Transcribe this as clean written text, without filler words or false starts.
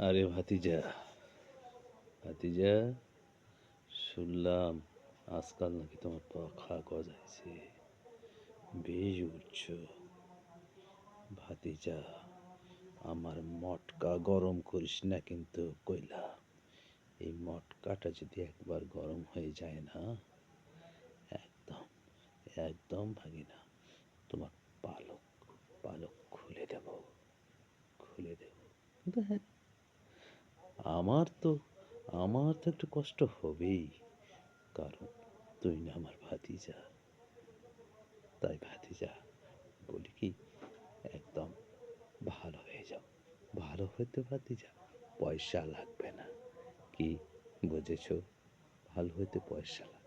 আরে ভাতিজা, ভাতিজা, শুনলাম আজকাল নাকি তোমার পাখা গজাইছে, বেশ উঠছো। ভাতিজা, আমার মটকা গরম করিস না কিন্তু কইলা। এই মটকাটা যদি একবার গরম হয়ে যায় না, একদম একদম ভাগি না। তোমার পালক পালক খুলে দেব, খুলে দেব। কিন্তু হ্যাঁ, আমার তো আমার তো একটু কষ্ট হবেই, কারণ তুই না আমার ভাতিজা। তাই ভাতিজা বলি কি, একদম ভালো হয়ে যাও। ভালো হতে ভাতিজা পয়সা লাগবে না। কি বুঝেছো? ভালো হতে পয়সা লাগবে।